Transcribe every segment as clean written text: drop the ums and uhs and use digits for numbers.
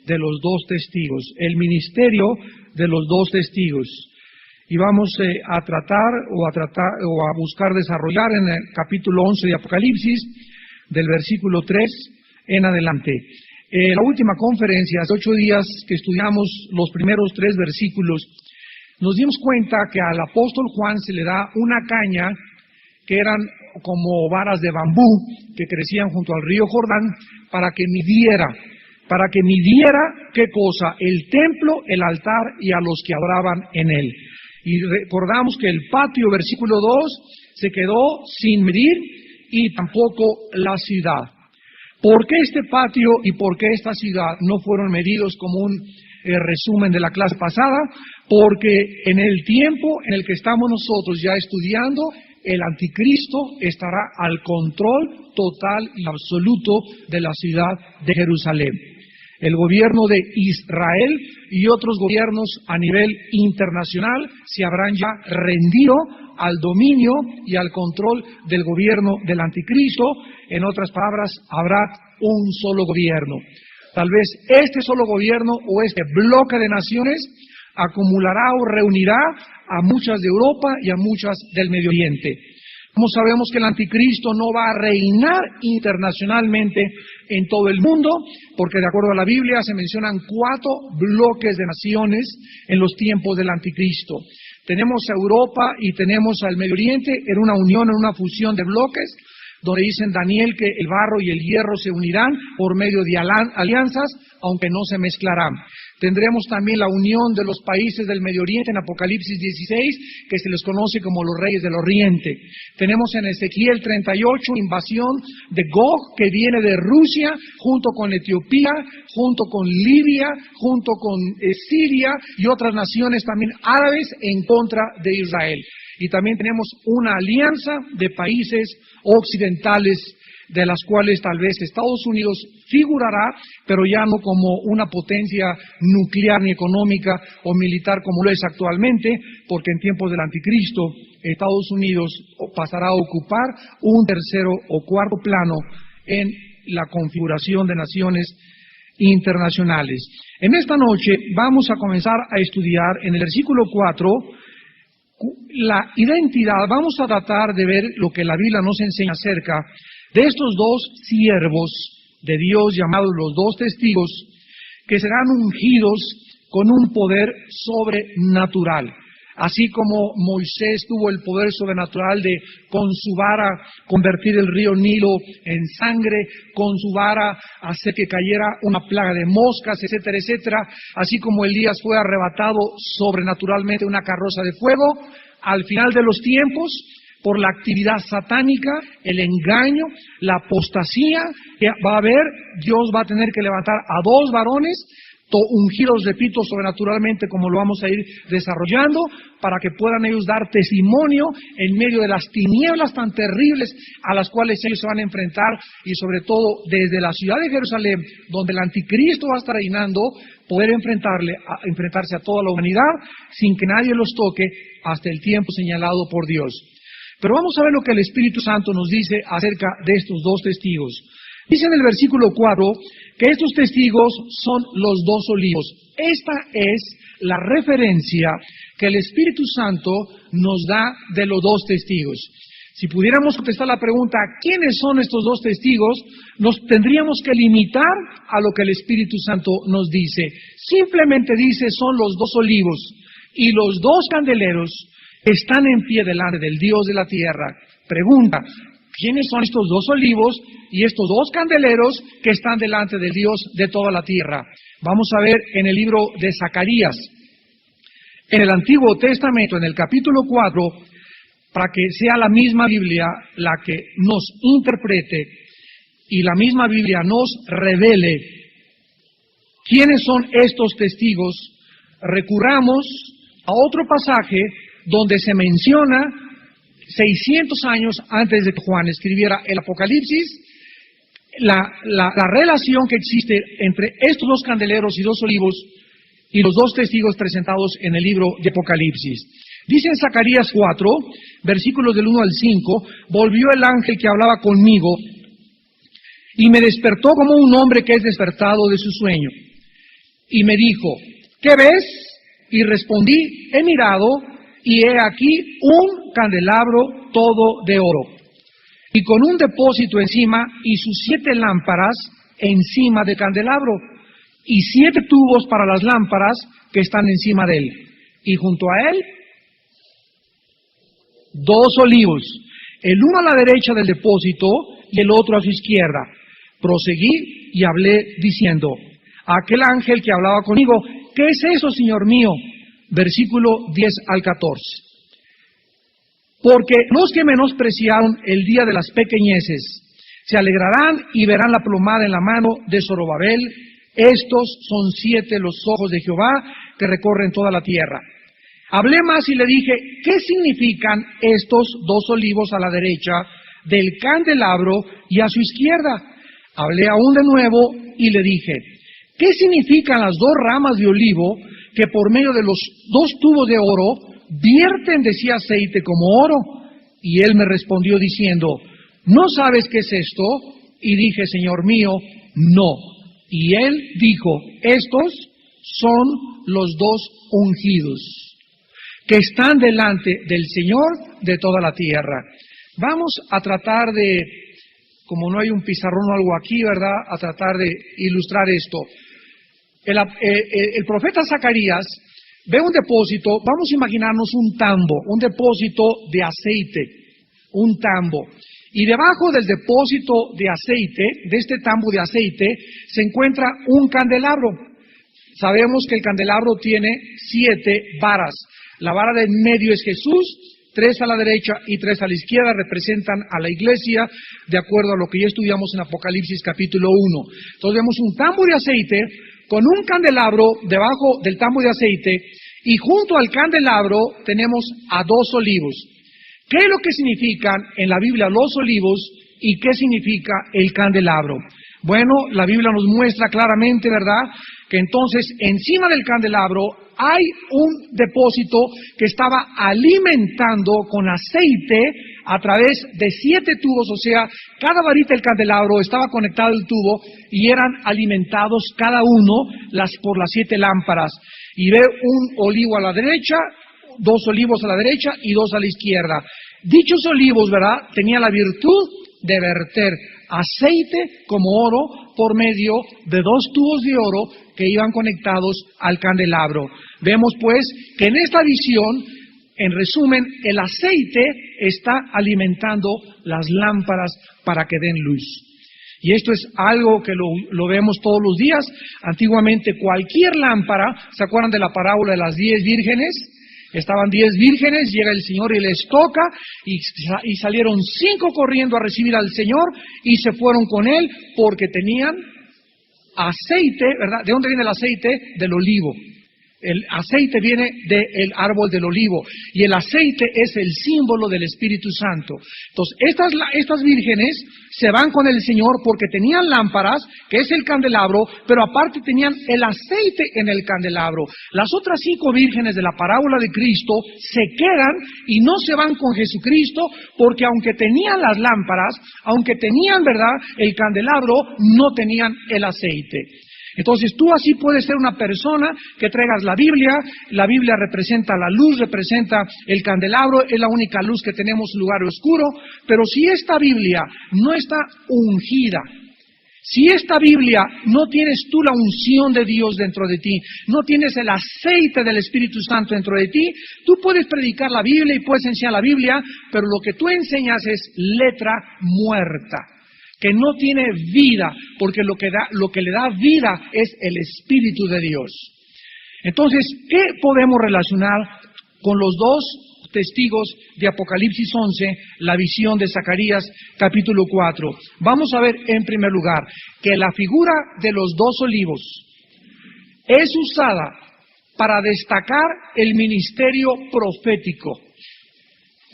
de los dos testigos, el ministerio de los dos testigos. Y vamos a tratar o a buscar desarrollar en el capítulo 11 de Apocalipsis, del versículo 3 en adelante. La última conferencia, hace 8 días que estudiamos los primeros 3 versículos, nos dimos cuenta que al apóstol Juan se le da una caña que eran como varas de bambú que crecían junto al río Jordán para que midiera, ¿qué cosa? El templo, el altar y a los que adoraban en él. Y recordamos que el patio, versículo 2, se quedó sin medir y tampoco la ciudad. ¿Por qué este patio y por qué esta ciudad no fueron medidos como un resumen de la clase pasada? Porque en el tiempo en el que estamos nosotros ya estudiando, el anticristo estará al control total y absoluto de la ciudad de Jerusalén. El gobierno de Israel y otros gobiernos a nivel internacional se habrán ya rendido al dominio y al control del gobierno del anticristo. En otras palabras, habrá un solo gobierno. Tal vez este solo gobierno o este bloque de naciones acumulará o reunirá a muchas de Europa y a muchas del Medio Oriente. Como sabemos que el anticristo no va a reinar internacionalmente en todo el mundo, porque de acuerdo a la Biblia se mencionan 4 bloques de naciones en los tiempos del anticristo. Tenemos a Europa y tenemos al Medio Oriente en una unión, en una fusión de bloques, donde dicen Daniel que el barro y el hierro se unirán por medio de alianzas, aunque no se mezclarán. Tendremos también la unión de los países del Medio Oriente en Apocalipsis 16, que se les conoce como los reyes del Oriente. Tenemos en Ezequiel 38 invasión de Gog, que viene de Rusia, junto con Etiopía, junto con Libia, junto con Siria y otras naciones también árabes en contra de Israel. Y también tenemos una alianza de países occidentales, de las cuales tal vez Estados Unidos figurará, pero ya no como una potencia nuclear ni económica o militar como lo es actualmente, porque en tiempos del anticristo Estados Unidos pasará a ocupar un tercero o cuarto plano en la configuración de naciones internacionales. En esta noche vamos a comenzar a estudiar en el versículo 4 la identidad. Vamos a tratar de ver lo que la Biblia nos enseña acerca de estos 2 siervos de Dios llamados los 2 testigos, que serán ungidos con un poder sobrenatural. Así como Moisés tuvo el poder sobrenatural de con su vara convertir el río Nilo en sangre, con su vara hacer que cayera una plaga de moscas, etcétera, etcétera. Así como Elías fue arrebatado sobrenaturalmente una carroza de fuego, al final de los tiempos, por la actividad satánica, el engaño, la apostasía que va a haber, Dios va a tener que levantar a 2 varones, ungidos, repito, sobrenaturalmente, como lo vamos a ir desarrollando, para que puedan ellos dar testimonio en medio de las tinieblas tan terribles a las cuales ellos se van a enfrentar, y sobre todo desde la ciudad de Jerusalén, donde el anticristo va a estar reinando, poder enfrentarse a toda la humanidad sin que nadie los toque hasta el tiempo señalado por Dios. Pero vamos a ver lo que el Espíritu Santo nos dice acerca de estos 2 testigos. Dice en el versículo 4 que estos testigos son los 2 olivos. Esta es la referencia que el Espíritu Santo nos da de los 2 testigos. Si pudiéramos contestar la pregunta, ¿quiénes son estos 2 testigos?, nos tendríamos que limitar a lo que el Espíritu Santo nos dice. Simplemente dice, son los 2 olivos y los 2 candeleros están en pie delante del Dios de la tierra. Pregunta, ¿quiénes son estos 2 olivos y estos 2 candeleros que están delante del Dios de toda la tierra? Vamos a ver en el libro de Zacarías, en el Antiguo Testamento, en el capítulo 4, para que sea la misma Biblia la que nos interprete y la misma Biblia nos revele quiénes son estos testigos. Recurramos a otro pasaje donde se menciona 600 años antes de que Juan escribiera el Apocalipsis, la relación que existe entre estos 2 candeleros y 2 olivos y los 2 testigos presentados en el libro de Apocalipsis. Dice en Zacarías 4, versículos del 1 al 5, volvió el ángel que hablaba conmigo y me despertó como un hombre que es despertado de su sueño. y me dijo, ¿qué ves? Y respondí, he mirado, y he aquí un candelabro todo de oro, y con un depósito encima, y sus 7 lámparas encima del candelabro, y 7 tubos para las lámparas que están encima de él. Y junto a él, 2 olivos, el uno a la derecha del depósito y el otro a su izquierda. Proseguí y hablé diciendo, a aquel ángel que hablaba conmigo, ¿qué es eso, Señor mío? Versículo 10 al 14. Porque los que menospreciaron el día de las pequeñeces se alegrarán y verán la plomada en la mano de Zorobabel. Estos son 7 los ojos de Jehová que recorren toda la tierra. Hablé más y le dije, ¿qué significan estos 2 olivos a la derecha del candelabro y a su izquierda? Hablé aún de nuevo y le dije, ¿qué significan las 2 ramas de olivo que por medio de los 2 tubos de oro vierten de sí aceite como oro? Y él me respondió diciendo, ¿no sabes qué es esto? Y dije, Señor mío, no. Y él dijo, estos son los 2 ungidos que están delante del Señor de toda la tierra. Vamos a tratar de, como no hay un pizarrón o algo aquí, ¿verdad?, a tratar de ilustrar esto. El profeta Zacarías ve un depósito, vamos a imaginarnos un tambo, un depósito de aceite, un tambo. Y debajo del depósito de aceite, de este tambo de aceite, se encuentra un candelabro. Sabemos que el candelabro tiene 7 varas. La vara de en medio es Jesús, 3 a la derecha y 3 a la izquierda representan a la iglesia, de acuerdo a lo que ya estudiamos en Apocalipsis capítulo 1. Entonces vemos un tambo de aceite con un candelabro debajo del tambo de aceite, y junto al candelabro tenemos a 2 olivos. ¿Qué es lo que significan en la Biblia los olivos y qué significa el candelabro? Bueno, la Biblia nos muestra claramente, ¿verdad?, que entonces encima del candelabro hay un depósito que estaba alimentando con aceite a través de 7 tubos, o sea, cada varita del candelabro estaba conectado al tubo y eran alimentados cada uno por las 7 lámparas. Y ve un olivo a la derecha, 2 olivos a la derecha y 2 a la izquierda. Dichos olivos, ¿verdad?, tenían la virtud de verter aceite como oro por medio de 2 tubos de oro que iban conectados al candelabro. Vemos pues que en esta visión, en resumen, el aceite está alimentando las lámparas para que den luz. Y esto es algo que lo vemos todos los días. Antiguamente cualquier lámpara, ¿se acuerdan de la parábola de las 10 vírgenes? Estaban 10 vírgenes, llega el Señor y les toca, y salieron 5 corriendo a recibir al Señor, y se fueron con Él porque tenían aceite, ¿verdad? ¿De dónde viene el aceite? Del olivo. El aceite viene del árbol del olivo, y el aceite es el símbolo del Espíritu Santo. Entonces, estas vírgenes se van con el Señor porque tenían lámparas, que es el candelabro, pero aparte tenían el aceite en el candelabro. Las otras 5 vírgenes de la parábola de Cristo se quedan y no se van con Jesucristo, porque aunque tenían las lámparas, aunque tenían, ¿verdad?, el candelabro, no tenían el aceite. Entonces tú así puedes ser una persona que traigas la Biblia representa la luz, representa el candelabro, es la única luz que tenemos en lugar oscuro, pero si esta Biblia no está ungida, si esta Biblia no tienes tú la unción de Dios dentro de ti, no tienes el aceite del Espíritu Santo dentro de ti, tú puedes predicar la Biblia y puedes enseñar la Biblia, pero lo que tú enseñas es letra muerta, que no tiene vida, porque lo que le da vida es el Espíritu de Dios. Entonces, ¿qué podemos relacionar con los 2 testigos de Apocalipsis 11, la visión de Zacarías capítulo 4? Vamos a ver en primer lugar que la figura de los 2 olivos es usada para destacar el ministerio profético.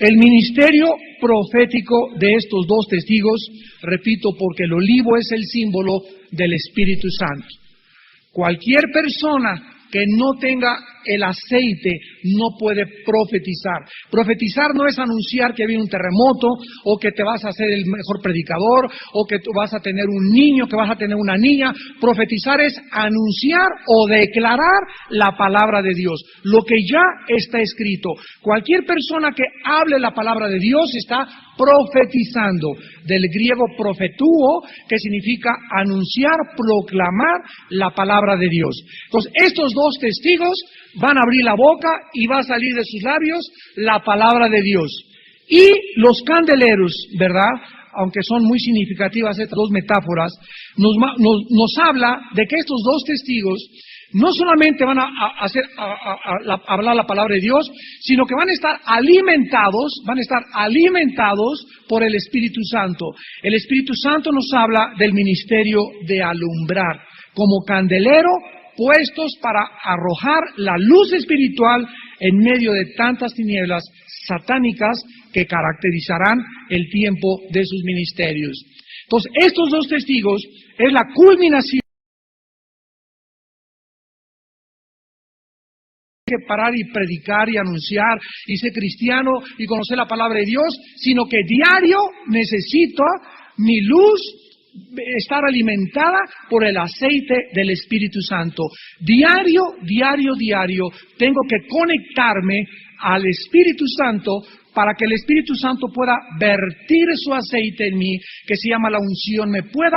El ministerio profético de estos 2 testigos, repito, porque el olivo es el símbolo del Espíritu Santo. Cualquier persona que no tenga el aceite no puede profetizar. Profetizar no es anunciar que viene un terremoto, o que te vas a hacer el mejor predicador, o que tú vas a tener un niño, que vas a tener una niña. Profetizar es anunciar o declarar la palabra de Dios, lo que ya está escrito. Cualquier persona que hable la palabra de Dios está profetizando, del griego profetúo, que significa anunciar, proclamar la palabra de Dios. Entonces, estos dos testigos van a abrir la boca y va a salir de sus labios la palabra de Dios. Y los candeleros, ¿verdad?, aunque son muy significativas estas dos metáforas, nos habla de que estos dos testigos no solamente van a hablar la palabra de Dios, sino que van a estar alimentados por el Espíritu Santo. El Espíritu Santo nos habla del ministerio de alumbrar, como candelero puestos para arrojar la luz espiritual en medio de tantas tinieblas satánicas que caracterizarán el tiempo de sus ministerios. Entonces, estos dos testigos es la culminación que parar y predicar y anunciar y ser cristiano y conocer la palabra de Dios, sino que diario necesito mi luz estar alimentada por el aceite del Espíritu Santo. Diario tengo que conectarme al Espíritu Santo para que el Espíritu Santo pueda vertir su aceite en mí, que se llama la unción, me pueda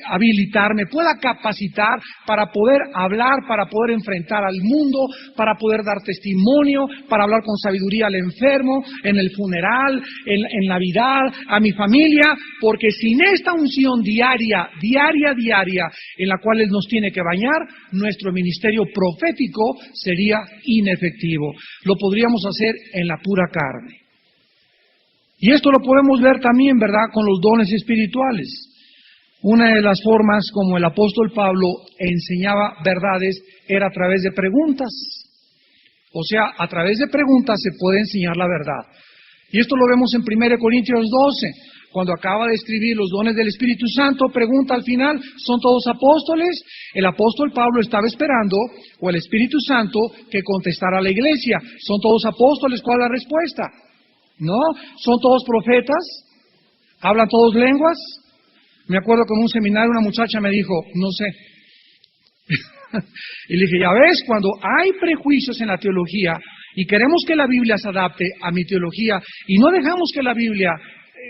habilitar, me pueda capacitar para poder hablar, para poder enfrentar al mundo, para poder dar testimonio, para hablar con sabiduría al enfermo, en el funeral, en Navidad, a mi familia, porque sin esta unción diaria, en la cual Él nos tiene que bañar, nuestro ministerio profético sería inefectivo. Lo podríamos hacer en la pura carne. Y esto lo podemos ver también, ¿verdad?, con los dones espirituales. Una de las formas como el apóstol Pablo enseñaba verdades era a través de preguntas. O sea, a través de preguntas se puede enseñar la verdad. Y esto lo vemos en 1 Corintios 12. Cuando acaba de escribir los dones del Espíritu Santo, pregunta al final, ¿son todos apóstoles? El apóstol Pablo estaba esperando, o el Espíritu Santo, que contestara a la iglesia. ¿Son todos apóstoles? ¿Cuál es la respuesta? ¿No? ¿Son todos profetas? ¿Hablan todos lenguas? Me acuerdo que en un seminario una muchacha me dijo, no sé. Y le dije, ya ves, cuando hay prejuicios en la teología y queremos que la Biblia se adapte a mi teología y no dejamos que la Biblia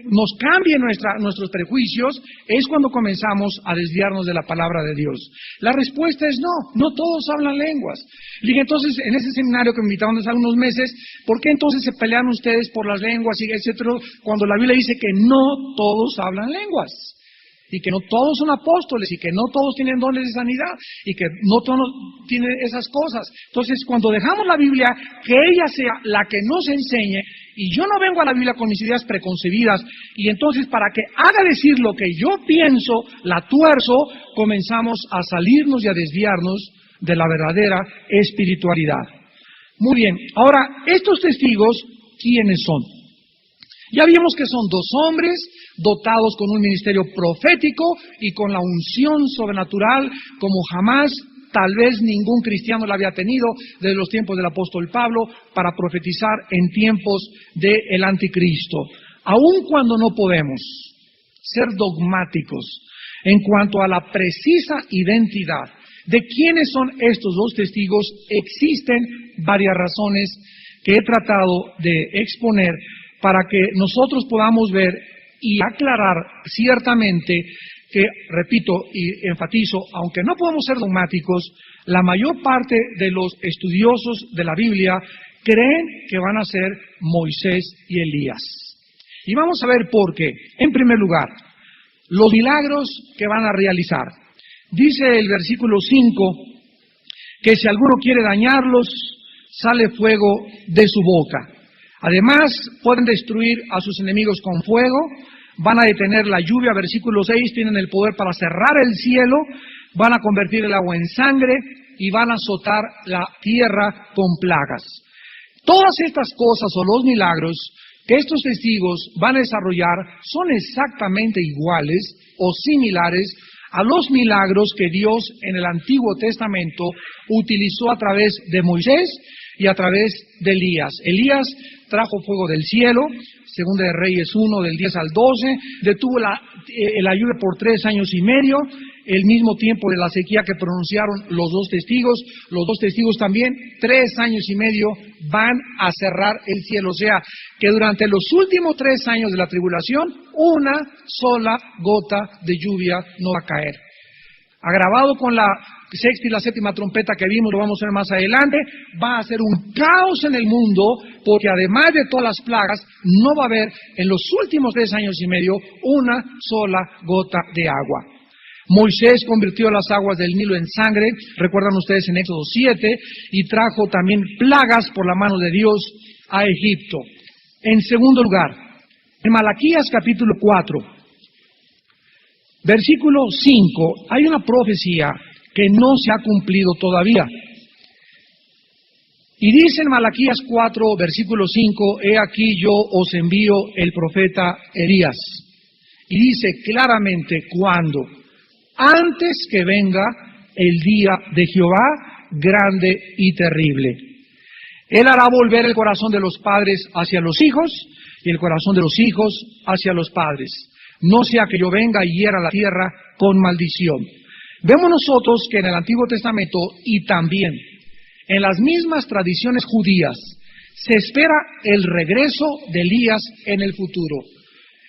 nos cambie nuestros prejuicios, es cuando comenzamos a desviarnos de la palabra de Dios. La respuesta es no todos hablan lenguas. Le dije, entonces, en ese seminario que me invitaron hace unos meses, ¿por qué entonces se pelean ustedes por las lenguas y etcétera, cuando la Biblia dice que no todos hablan lenguas? Y que no todos son apóstoles, y que no todos tienen dones de sanidad, y que no todos tienen esas cosas. Entonces, cuando dejamos la Biblia, que ella sea la que nos enseñe, y yo no vengo a la Biblia con mis ideas preconcebidas, y entonces para que haga decir lo que yo pienso, la tuerzo, comenzamos a salirnos y a desviarnos de la verdadera espiritualidad. Muy bien, ahora, estos testigos, ¿quiénes son? Ya vimos que son dos hombres dotados con un ministerio profético y con la unción sobrenatural como jamás tal vez ningún cristiano la había tenido desde los tiempos del apóstol Pablo para profetizar en tiempos del anticristo. Aun cuando no podemos ser dogmáticos en cuanto a la precisa identidad de quiénes son estos dos testigos, existen varias razones que he tratado de exponer para que nosotros podamos ver y aclarar ciertamente que, repito y enfatizo, aunque no podemos ser dogmáticos, la mayor parte de los estudiosos de la Biblia creen que van a ser Moisés y Elías. Y vamos a ver por qué. En primer lugar, los milagros que van a realizar. Dice el versículo 5 que si alguno quiere dañarlos, sale fuego de su boca. Además, pueden destruir a sus enemigos con fuego, van a detener la lluvia, versículo 6, tienen el poder para cerrar el cielo, van a convertir el agua en sangre y van a azotar la tierra con plagas. Todas estas cosas o los milagros que estos testigos van a desarrollar son exactamente iguales o similares a los milagros que Dios en el Antiguo Testamento utilizó a través de Moisés y a través de Elías. Elías trajo fuego del cielo, Segunda de Reyes 1, del 10 al 12, detuvo la lluvia por 3 años y medio, el mismo tiempo de la sequía que pronunciaron los dos testigos también, 3 años y medio van a cerrar el cielo. O sea, que durante los últimos 3 años de la tribulación, una sola gota de lluvia no va a caer. Agravado con la sexta y la séptima trompeta que vimos, lo vamos a ver más adelante, va a ser un caos en el mundo, porque además de todas las plagas, no va a haber en los últimos 3 años y medio una sola gota de agua. Moisés convirtió las aguas del Nilo en sangre, recuerdan ustedes en Éxodo 7, y trajo también plagas por la mano de Dios a Egipto. En segundo lugar, en Malaquías capítulo 4, versículo 5, hay una profecía que no se ha cumplido todavía. Y dice en Malaquías 4, versículo 5, he aquí yo os envío el profeta Elías. Y dice claramente cuándo: antes que venga el día de Jehová grande y terrible. Él hará volver el corazón de los padres hacia los hijos y el corazón de los hijos hacia los padres. No sea que yo venga y hiera la tierra con maldición. Vemos nosotros que en el Antiguo Testamento y también en las mismas tradiciones judías se espera el regreso de Elías en el futuro.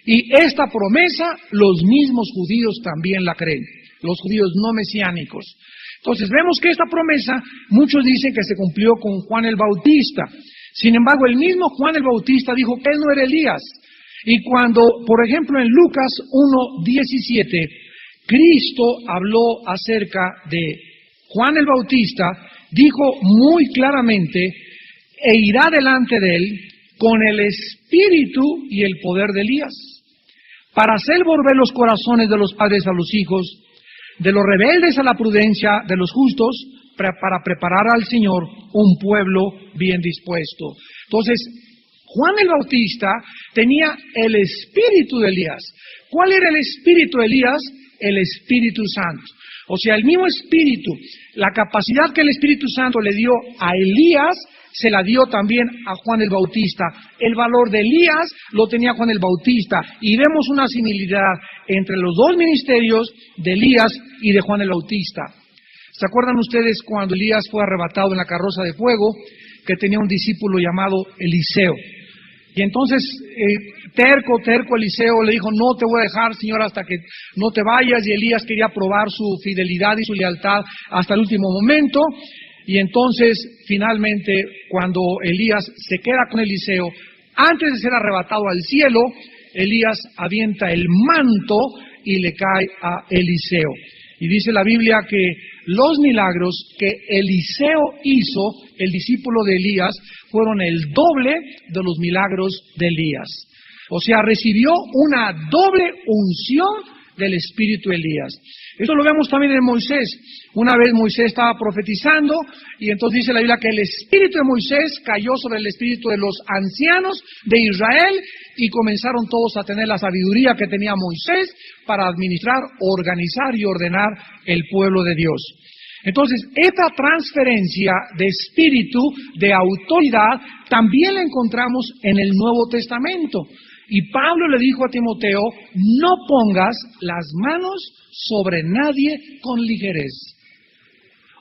Y esta promesa los mismos judíos también la creen, los judíos no mesiánicos. Entonces vemos que esta promesa, muchos dicen que se cumplió con Juan el Bautista. Sin embargo, el mismo Juan el Bautista dijo que él no era Elías. Y cuando, por ejemplo, en Lucas 1:17, Cristo habló acerca de Juan el Bautista, dijo muy claramente, e irá delante de él con el espíritu y el poder de Elías, para hacer volver los corazones de los padres a los hijos, de los rebeldes a la prudencia, de los justos, para preparar al Señor un pueblo bien dispuesto. Entonces, Juan el Bautista tenía el espíritu de Elías. ¿Cuál era el espíritu de Elías? El Espíritu Santo. O sea, el mismo espíritu, la capacidad que el Espíritu Santo le dio a Elías, se la dio también a Juan el Bautista. El valor de Elías lo tenía Juan el Bautista. Y vemos una similitud entre los dos ministerios de Elías y de Juan el Bautista. ¿Se acuerdan ustedes cuando Elías fue arrebatado en la carroza de fuego, que tenía un discípulo llamado Eliseo? Y entonces, terco Eliseo le dijo, no te voy a dejar, Señor, hasta que no te vayas. Y Elías quería probar su fidelidad y su lealtad hasta el último momento. Y entonces, finalmente, cuando Elías se queda con Eliseo, antes de ser arrebatado al cielo, Elías avienta el manto y le cae a Eliseo. Y dice la Biblia que los milagros que Eliseo hizo, el discípulo de Elías, fueron el doble de los milagros de Elías. O sea, recibió una doble unción del espíritu de Elías. Esto lo vemos también en Moisés. Una vez Moisés estaba profetizando y entonces dice la Biblia que el espíritu de Moisés cayó sobre el espíritu de los ancianos de Israel y comenzaron todos a tener la sabiduría que tenía Moisés para administrar, organizar y ordenar el pueblo de Dios. Entonces, esta transferencia de espíritu, de autoridad, también la encontramos en el Nuevo Testamento. Y Pablo le dijo a Timoteo, no pongas las manos sobre nadie con ligerez.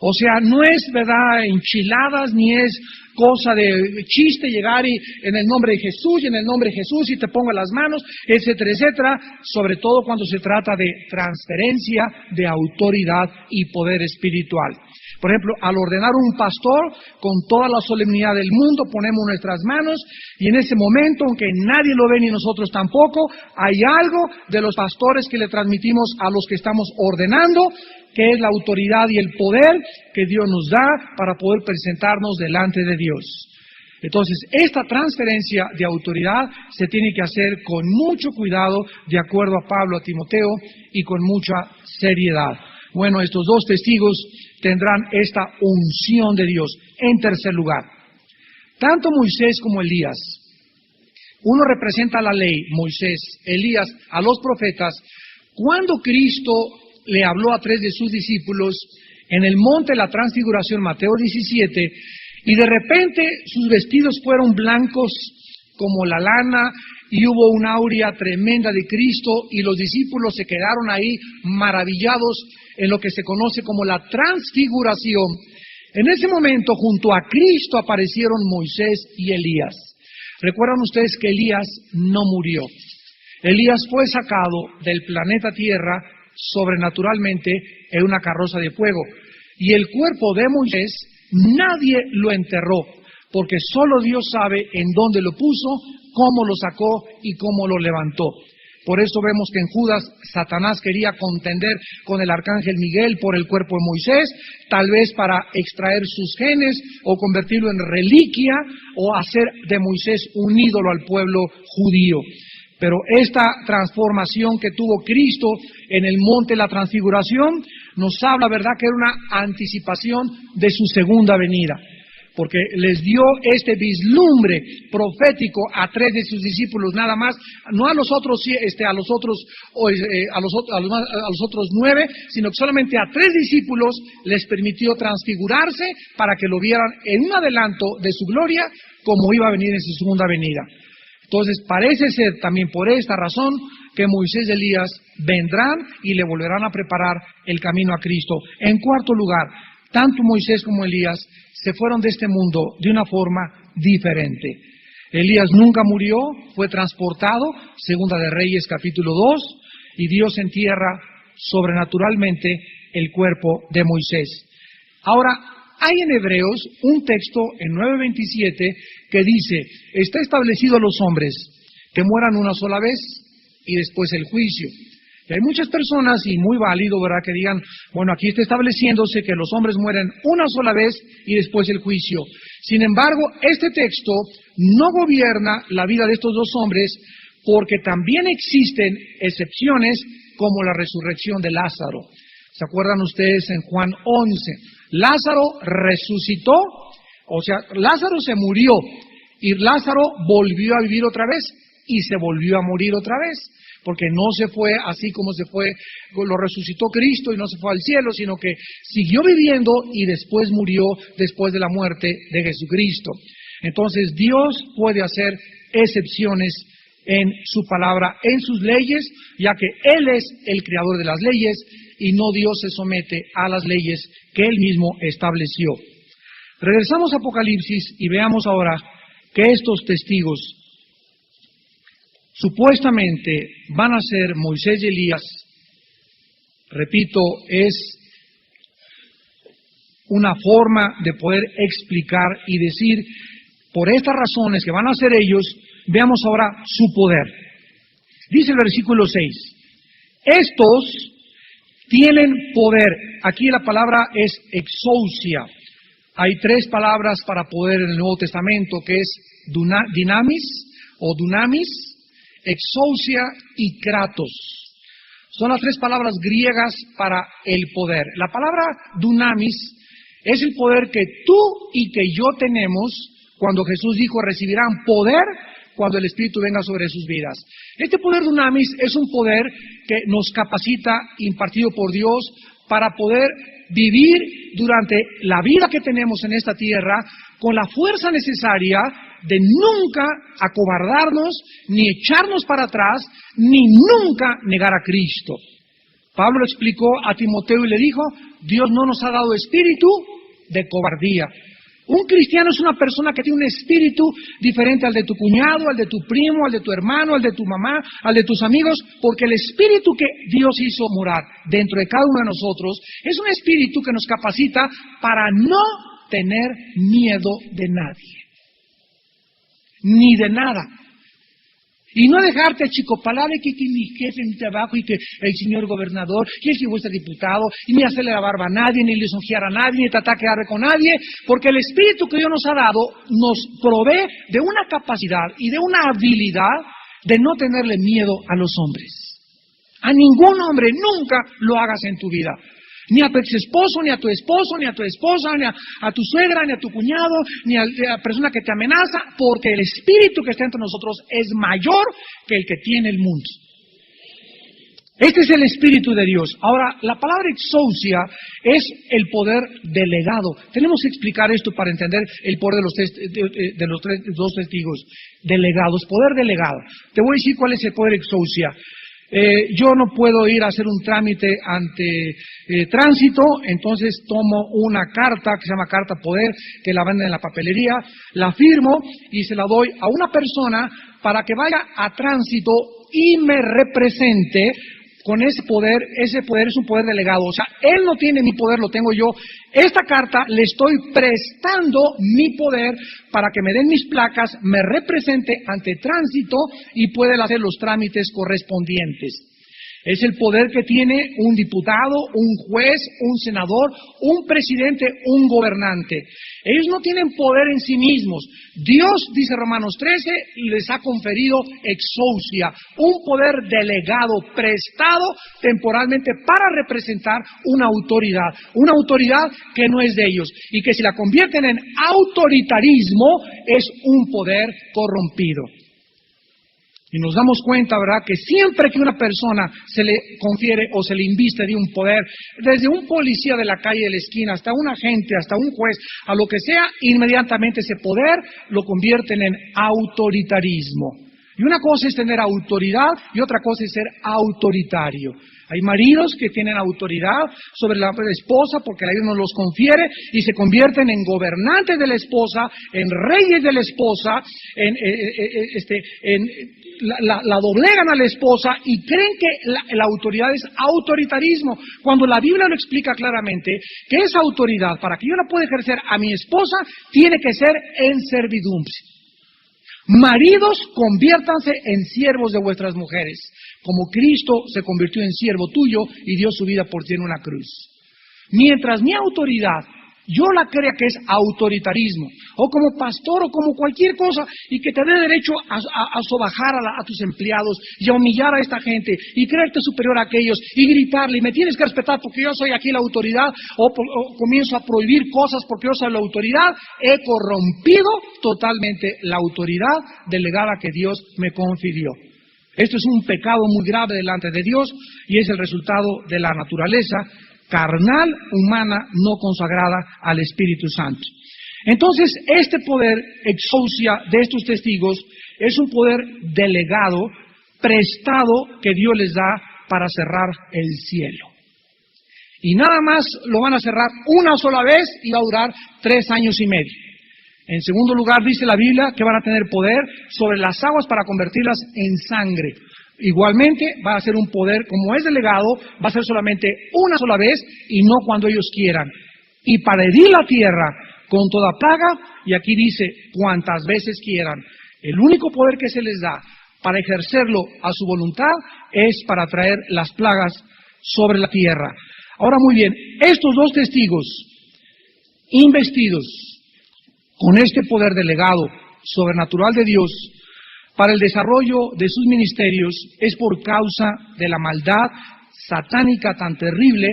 O sea, no es, ¿verdad?, enchiladas, ni es cosa de chiste llegar y en el nombre de Jesús, y en el nombre de Jesús, y te pongo las manos, etcétera, etcétera. Sobre todo cuando se trata de transferencia de autoridad y poder espiritual. Por ejemplo, al ordenar un pastor, con toda la solemnidad del mundo, ponemos nuestras manos, y en ese momento, aunque nadie lo ve ni nosotros tampoco, hay algo de los pastores que le transmitimos a los que estamos ordenando, que es la autoridad y el poder que Dios nos da para poder presentarnos delante de Dios. Entonces, esta transferencia de autoridad se tiene que hacer con mucho cuidado, de acuerdo a Pablo, a Timoteo, y con mucha seriedad. Bueno, estos dos testigos tendrán esta unción de Dios. En tercer lugar, tanto Moisés como Elías, uno representa la ley, Moisés, Elías, a los profetas. Cuando Cristo le habló a 3 de sus discípulos en el monte de la transfiguración, Mateo 17, y de repente sus vestidos fueron blancos como la lana, y hubo una aurea tremenda de Cristo, y los discípulos se quedaron ahí maravillados en lo que se conoce como la transfiguración. En ese momento, junto a Cristo aparecieron Moisés y Elías. Recuerdan ustedes que Elías no murió. Elías fue sacado del planeta Tierra sobrenaturalmente en una carroza de fuego. Y el cuerpo de Moisés nadie lo enterró, porque solo Dios sabe en dónde lo puso, cómo lo sacó y cómo lo levantó. Por eso vemos que en Judas Satanás quería contender con el arcángel Miguel por el cuerpo de Moisés, tal vez para extraer sus genes o convertirlo en reliquia o hacer de Moisés un ídolo al pueblo judío. Pero esta transformación que tuvo Cristo en el monte de la transfiguración nos habla, ¿verdad?, que era una anticipación de su segunda venida, porque les dio este vislumbre profético a 3 de sus discípulos nada más, no a los otros, a los otros 9, sino que solamente a 3 discípulos les permitió transfigurarse para que lo vieran en un adelanto de su gloria, como iba a venir en su segunda venida. Entonces parece ser también por esta razón que Moisés y Elías vendrán y le volverán a preparar el camino a Cristo. En cuarto lugar, tanto Moisés como Elías se fueron de este mundo de una forma diferente. Elías nunca murió, fue transportado, Segunda de Reyes capítulo 2, y Dios entierra sobrenaturalmente el cuerpo de Moisés. Ahora, hay en Hebreos un texto en 9:27 que dice, está establecido a los hombres que mueran una sola vez y después el juicio. Y hay muchas personas, y muy válido, ¿verdad?, que digan, bueno, aquí está estableciéndose que los hombres mueren una sola vez y después el juicio. Sin embargo, este texto no gobierna la vida de estos 2 hombres, porque también existen excepciones como la resurrección de Lázaro. ¿Se acuerdan ustedes en Juan 11? Lázaro resucitó, o sea, Lázaro se murió y Lázaro volvió a vivir otra vez y se volvió a morir otra vez, porque no se fue así como se fue, lo resucitó Cristo y no se fue al cielo, sino que siguió viviendo y después murió después de la muerte de Jesucristo. Entonces Dios puede hacer excepciones en su palabra, en sus leyes, ya que Él es el creador de las leyes y no Dios se somete a las leyes que Él mismo estableció. Regresamos a Apocalipsis y veamos ahora que estos testigos supuestamente van a ser Moisés y Elías. Repito, es una forma de poder explicar y decir, por estas razones que van a ser ellos, veamos ahora su poder. Dice el versículo 6, estos tienen poder. Aquí la palabra es exousia. Hay 3 palabras para poder en el Nuevo Testamento, que es dinamis o dunamis, exousia y kratos. Son las 3 palabras griegas para el poder. La palabra dunamis es el poder que tú y que yo tenemos cuando Jesús dijo, recibirán poder cuando el Espíritu venga sobre sus vidas. Este poder dunamis es un poder que nos capacita, impartido por Dios, para poder vivir durante la vida que tenemos en esta tierra con la fuerza necesaria de nunca acobardarnos, ni echarnos para atrás, ni nunca negar a Cristo. Pablo lo explicó a Timoteo y le dijo, Dios no nos ha dado espíritu de cobardía. Un cristiano es una persona que tiene un espíritu diferente al de tu cuñado, al de tu primo, al de tu hermano, al de tu mamá, al de tus amigos, porque el espíritu que Dios hizo morar dentro de cada uno de nosotros es un espíritu que nos capacita para no tener miedo de nadie, ni de nada. Y no dejarte achicopalar de que mi jefe en mi trabajo y que el señor gobernador y el señor diputado y ni hacerle la barba a nadie, ni lisonjear a nadie, ni tratar de quedar con nadie, porque el espíritu que Dios nos ha dado nos provee de una capacidad y de una habilidad de no tenerle miedo a los hombres. A ningún hombre nunca lo hagas en tu vida. Ni a tu ex esposo, ni a tu esposo, ni a tu esposa, ni a tu suegra, ni a tu cuñado, ni a la persona que te amenaza, porque el espíritu que está entre nosotros es mayor que el que tiene el mundo. Este es el Espíritu de Dios. Ahora, la palabra exousia es el poder delegado. Tenemos que explicar esto para entender el poder de los dos testigos delegados. Poder delegado. Te voy a decir cuál es el poder exousia. Yo no puedo ir a hacer un trámite ante tránsito, entonces tomo una carta que se llama carta poder, que la venden en la papelería, la firmo y se la doy a una persona para que vaya a tránsito y me represente con ese poder es un poder delegado. O sea, él no tiene mi poder, lo tengo yo. Esta carta le estoy prestando mi poder para que me den mis placas, me represente ante tránsito y pueda hacer los trámites correspondientes. Es el poder que tiene un diputado, un juez, un senador, un presidente, un gobernante. Ellos no tienen poder en sí mismos. Dios, dice Romanos 13, les ha conferido exousia, un poder delegado, prestado temporalmente para representar una autoridad que no es de ellos y que si la convierten en autoritarismo es un poder corrompido. Y nos damos cuenta, ¿verdad?, que siempre que una persona se le confiere o se le inviste de un poder, desde un policía de la calle de la esquina hasta un agente, hasta un juez, a lo que sea, inmediatamente ese poder lo convierten en autoritarismo. Y una cosa es tener autoridad y otra cosa es ser autoritario. Hay maridos que tienen autoridad sobre la esposa porque la Biblia nos los confiere y se convierten en gobernantes de la esposa, en reyes de la esposa, la doblegan a la esposa y creen que la autoridad es autoritarismo, cuando la Biblia lo explica claramente que esa autoridad, para que yo la pueda ejercer a mi esposa, tiene que ser en servidumbre. Maridos, conviértanse en siervos de vuestras mujeres, como Cristo se convirtió en siervo tuyo y dio su vida por ti en una cruz. Mientras mi autoridad yo la crea que es autoritarismo, o como pastor o como cualquier cosa, y que te dé derecho a sobajar a tus empleados y a humillar a esta gente y creerte superior a aquellos y gritarle y me tienes que respetar porque yo soy aquí la autoridad, o comienzo a prohibir cosas porque yo soy la autoridad, he corrompido totalmente la autoridad delegada que Dios me confirió. Esto es un pecado muy grave delante de Dios y es el resultado de la naturaleza carnal, humana, no consagrada al Espíritu Santo. Entonces, este poder exousia de estos testigos es un poder delegado, prestado, que Dios les da para cerrar el cielo. Y nada más lo van a cerrar una sola vez y va a durar 3 años y medio. En segundo lugar, dice la Biblia que van a tener poder sobre las aguas para convertirlas en sangre. Igualmente va a ser un poder, como es delegado, va a ser solamente una sola vez y no cuando ellos quieran. Y para herir la tierra con toda plaga, y aquí dice cuantas veces quieran. El único poder que se les da para ejercerlo a su voluntad es para traer las plagas sobre la tierra. Ahora muy bien, estos dos testigos investidos con este poder delegado sobrenatural de Dios para el desarrollo de sus ministerios es por causa de la maldad satánica tan terrible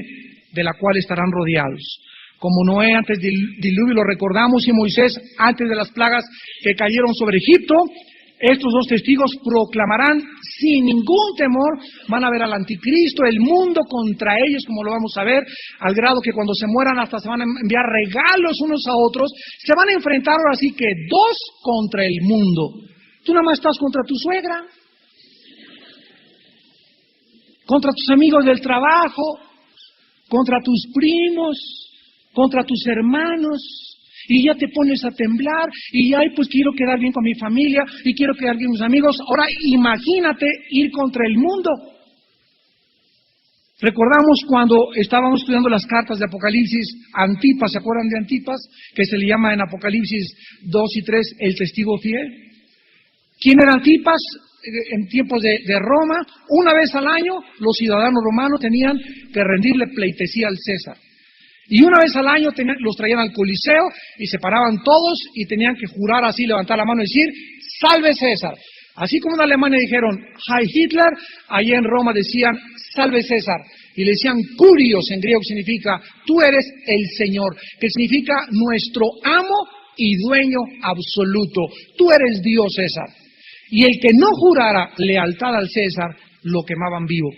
de la cual estarán rodeados. Como Noé antes del diluvio lo recordamos y Moisés antes de las plagas que cayeron sobre Egipto, estos dos testigos proclamarán sin ningún temor, van a ver al anticristo, el mundo contra ellos, como lo vamos a ver, al grado que cuando se mueran hasta se van a enviar regalos unos a otros, se van a enfrentar ahora sí que 2 contra el mundo. Tú nada más estás contra tu suegra, contra tus amigos del trabajo, contra tus primos, contra tus hermanos, y ya te pones a temblar, y ya pues quiero quedar bien con mi familia, y quiero quedar bien con mis amigos. Ahora imagínate ir contra el mundo. Recordamos cuando estábamos estudiando las cartas de Apocalipsis, Antipas, ¿se acuerdan de Antipas? Que se le llama en Apocalipsis 2 y 3 el testigo fiel. ¿Quién era Antipas? En tiempos de Roma, una vez al año los ciudadanos romanos tenían que rendirle pleitesía al César. Y una vez al año los traían al Coliseo y se paraban todos y tenían que jurar así, levantar la mano y decir, salve César. Así como en Alemania dijeron, Heil Hitler, allá en Roma decían, salve César. Y le decían Curios, en griego, que significa, tú eres el Señor, que significa nuestro amo y dueño absoluto. Tú eres Dios, César. Y el que no jurara lealtad al César, lo quemaban vivo.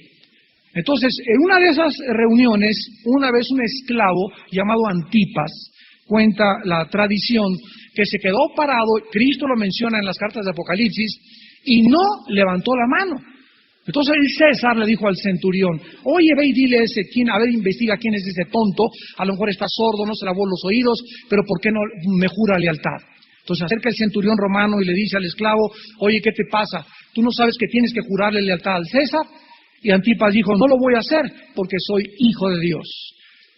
Entonces, en una de esas reuniones, una vez un esclavo llamado Antipas, cuenta la tradición, que se quedó parado, Cristo lo menciona en las cartas de Apocalipsis, y no levantó la mano. Entonces el César le dijo al centurión, oye, ve y dile a ese, a ver, investiga quién es ese tonto, a lo mejor está sordo, no se lavó los oídos, pero ¿por qué no me jura lealtad? Entonces acerca el centurión romano y le dice al esclavo, oye, ¿qué te pasa? ¿Tú no sabes que tienes que jurarle lealtad al César? Y Antipas dijo, no lo voy a hacer porque soy hijo de Dios.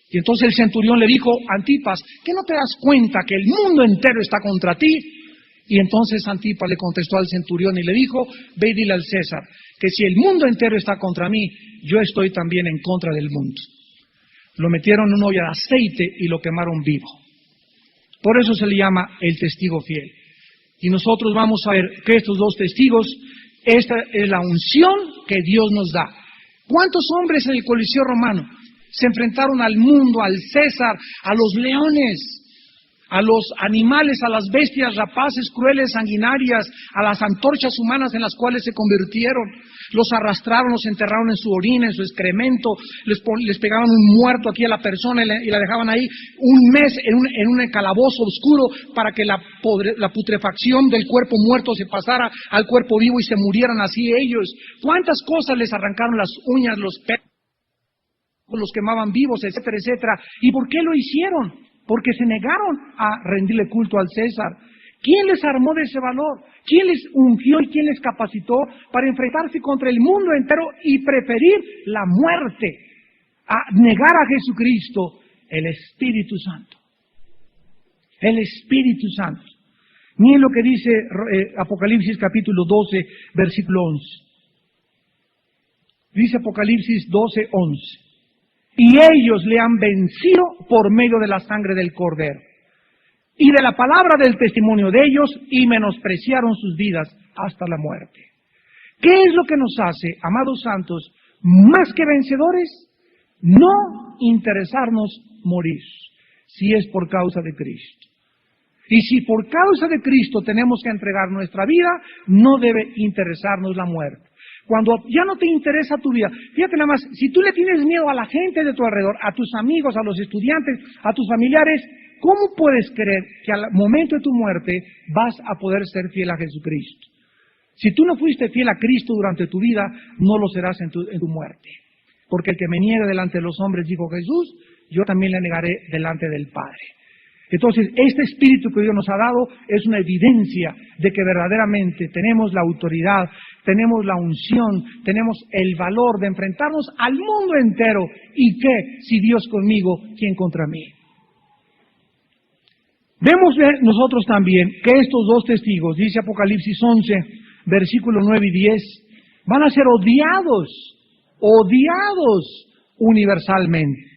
Y entonces el centurión le dijo, Antipas, ¿qué no te das cuenta que el mundo entero está contra ti? Y entonces Antipas le contestó al centurión y le dijo, ve y dile al César, que si el mundo entero está contra mí, yo estoy también en contra del mundo. Lo metieron en una olla de aceite y lo quemaron vivo. Por eso se le llama el testigo fiel. Y nosotros vamos a ver que estos dos testigos, esta es la unción que Dios nos da. ¿Cuántos hombres en el Coliseo Romano se enfrentaron al mundo, al César, a los leones, a los animales, a las bestias rapaces, crueles, sanguinarias, a las antorchas humanas en las cuales se convirtieron? Los arrastraron, los enterraron en su orina, en su excremento, les pegaban un muerto aquí a la persona y la dejaban ahí un mes en un calabozo oscuro para que la putrefacción del cuerpo muerto se pasara al cuerpo vivo y se murieran así ellos. ¿Cuántas cosas les arrancaron las uñas, los pelos, los quemaban vivos, etcétera, etcétera? ¿Y por qué lo hicieron? Porque se negaron a rendirle culto al César. ¿Quién les armó de ese valor? ¿Quién les ungió y quién les capacitó para enfrentarse contra el mundo entero y preferir la muerte a negar a Jesucristo? El Espíritu Santo. El Espíritu Santo. Miren lo que dice Apocalipsis capítulo 12, versículo 11. Dice Apocalipsis 12, 11. Y ellos le han vencido por medio de la sangre del Cordero y de la palabra del testimonio de ellos, y menospreciaron sus vidas hasta la muerte. ¿Qué es lo que nos hace, amados santos, más que vencedores? No interesarnos morir, si es por causa de Cristo. Y si por causa de Cristo tenemos que entregar nuestra vida, no debe interesarnos la muerte. Cuando ya no te interesa tu vida, fíjate nada más, si tú le tienes miedo a la gente de tu alrededor, a tus amigos, a los estudiantes, a tus familiares, ¿cómo puedes creer que al momento de tu muerte vas a poder ser fiel a Jesucristo? Si tú no fuiste fiel a Cristo durante tu vida, no lo serás en tu muerte. Porque el que me niegue delante de los hombres, dijo Jesús, yo también le negaré delante del Padre. Entonces, este espíritu que Dios nos ha dado es una evidencia de que verdaderamente tenemos la autoridad, tenemos la unción, tenemos el valor de enfrentarnos al mundo entero. ¿Y qué? Si Dios conmigo, ¿quién contra mí? Vemos nosotros también que estos dos testigos, dice Apocalipsis 11, versículos 9 y 10, van a ser odiados universalmente.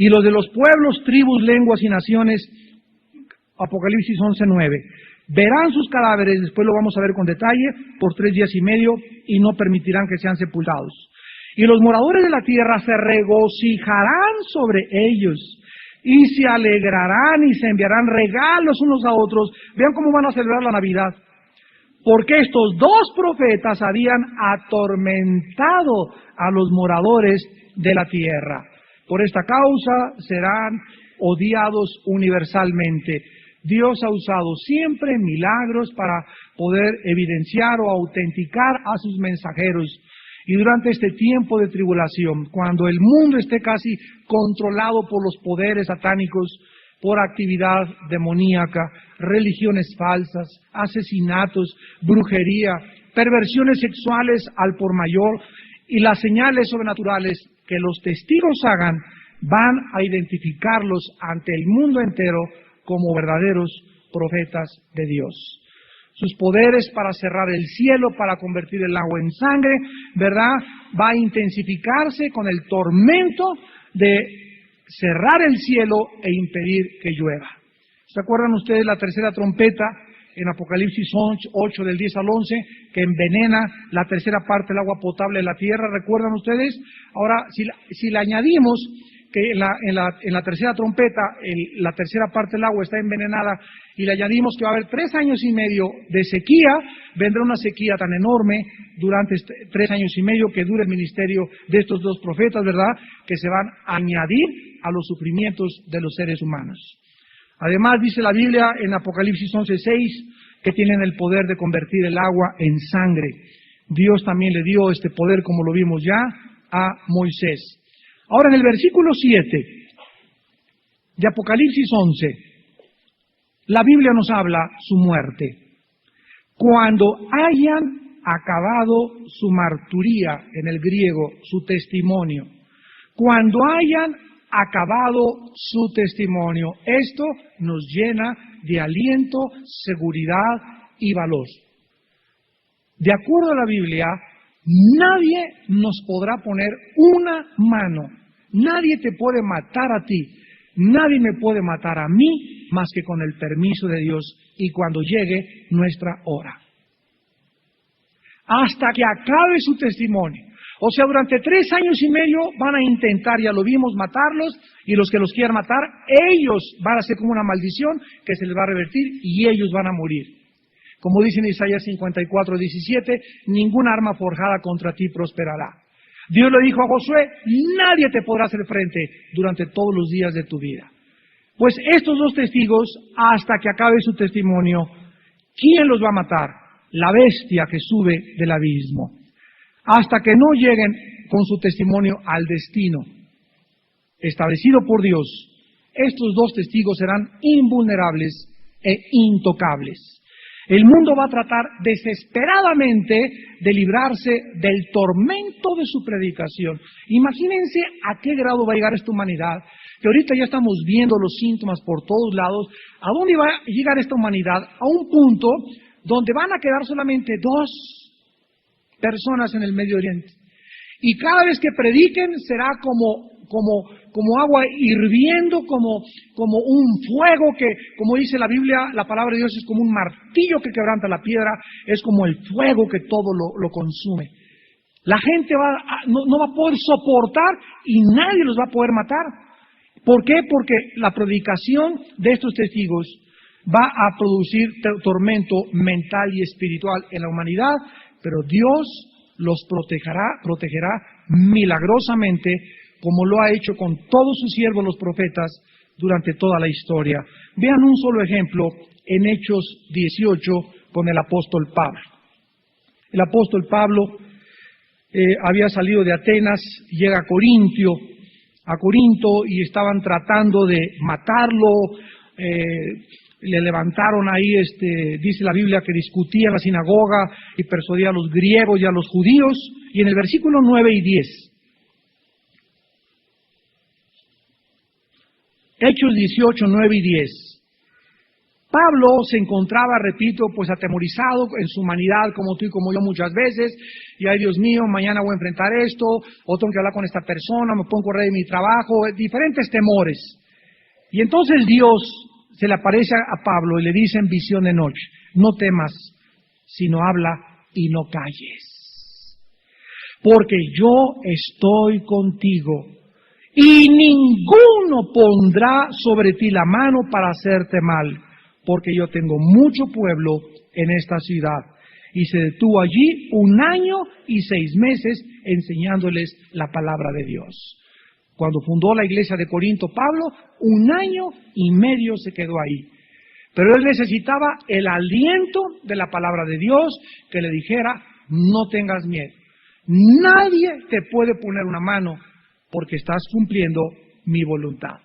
Y los de los pueblos, tribus, lenguas y naciones, Apocalipsis 11:9, verán sus cadáveres, después lo vamos a ver con detalle, por 3 días y medio, y no permitirán que sean sepultados. Y los moradores de la tierra se regocijarán sobre ellos, y se alegrarán y se enviarán regalos unos a otros. Vean cómo van a celebrar la Navidad. Porque estos dos profetas habían atormentado a los moradores de la tierra. Por esta causa serán odiados universalmente. Dios ha usado siempre milagros para poder evidenciar o autenticar a sus mensajeros. Y durante este tiempo de tribulación, cuando el mundo esté casi controlado por los poderes satánicos, por actividad demoníaca, religiones falsas, asesinatos, brujería, perversiones sexuales al por mayor y las señales sobrenaturales que los testigos hagan, van a identificarlos ante el mundo entero como verdaderos profetas de Dios. Sus poderes para cerrar el cielo, para convertir el agua en sangre, ¿verdad? Va a intensificarse con el tormento de cerrar el cielo e impedir que llueva. ¿Se acuerdan ustedes la tercera trompeta en Apocalipsis 8 del 10 al 11, que envenena la tercera parte del agua potable de la tierra? ¿Recuerdan ustedes? Ahora, si le añadimos que en la tercera trompeta, la tercera parte del agua está envenenada, y le añadimos que va a haber 3 años y medio de sequía, vendrá una sequía tan enorme durante 3 años y medio que dure el ministerio de estos 2 profetas, ¿verdad?, que se van a añadir a los sufrimientos de los seres humanos. Además, dice la Biblia en Apocalipsis 11:6, que tienen el poder de convertir el agua en sangre. Dios también le dio este poder, como lo vimos ya, a Moisés. Ahora, en el versículo 7 de Apocalipsis 11, la Biblia nos habla su muerte. Cuando hayan acabado su marturía, en el griego, su testimonio. Cuando hayan acabado su testimonio. Esto nos llena de aliento, seguridad y valor. De acuerdo a la Biblia, nadie nos podrá poner una mano. Nadie te puede matar a ti. Nadie me puede matar a mí más que con el permiso de Dios y cuando llegue nuestra hora. Hasta que acabe su testimonio. O sea, durante 3 años y medio van a intentar, ya lo vimos, matarlos, y los que los quieran matar, ellos van a ser como una maldición que se les va a revertir y ellos van a morir. Como dice en Isaías 54:17, ninguna arma forjada contra ti prosperará. Dios le dijo a Josué, nadie te podrá hacer frente durante todos los días de tu vida. Pues estos 2 testigos, hasta que acabe su testimonio, ¿quién los va a matar? La bestia que sube del abismo. Hasta que no lleguen con su testimonio al destino establecido por Dios, estos 2 testigos serán invulnerables e intocables. El mundo va a tratar desesperadamente de librarse del tormento de su predicación. Imagínense a qué grado va a llegar esta humanidad, que ahorita ya estamos viendo los síntomas por todos lados. ¿A dónde va a llegar esta humanidad? A un punto donde van a quedar solamente 2 personas en el Medio Oriente. Y cada vez que prediquen será como agua hirviendo, como un fuego que, como dice la Biblia, la palabra de Dios es como un martillo que quebranta la piedra, es como el fuego que todo lo consume. La gente no va a poder soportar y nadie los va a poder matar. ¿Por qué? Porque la predicación de estos testigos va a producir tormento mental y espiritual en la humanidad, pero Dios los protegerá milagrosamente, como lo ha hecho con todos sus siervos los profetas durante toda la historia. Vean un solo ejemplo en Hechos 18 con el apóstol Pablo. El apóstol Pablo había salido de Atenas, llega a Corinto y estaban tratando de matarlo. Le levantaron ahí, dice la Biblia, que discutía en la sinagoga y persuadía a los griegos y a los judíos. Y en el versículo 9 y 10, Hechos 18, 9 y 10, Pablo se encontraba, repito, pues atemorizado en su humanidad, como tú y como yo muchas veces, y ay Dios mío, mañana voy a enfrentar esto, o tengo que hablar con esta persona, me puedo correr de mi trabajo, diferentes temores. Y entonces Dios se le aparece a Pablo y le dice en visión de noche, no temas, sino habla y no calles, porque yo estoy contigo, y ninguno pondrá sobre ti la mano para hacerte mal, porque yo tengo mucho pueblo en esta ciudad. Y se detuvo allí 1 año y 6 meses enseñándoles la palabra de Dios. Cuando fundó la iglesia de Corinto, Pablo, 1 año y medio se quedó ahí. Pero él necesitaba el aliento de la palabra de Dios que le dijera, no tengas miedo. Nadie te puede poner una mano porque estás cumpliendo mi voluntad.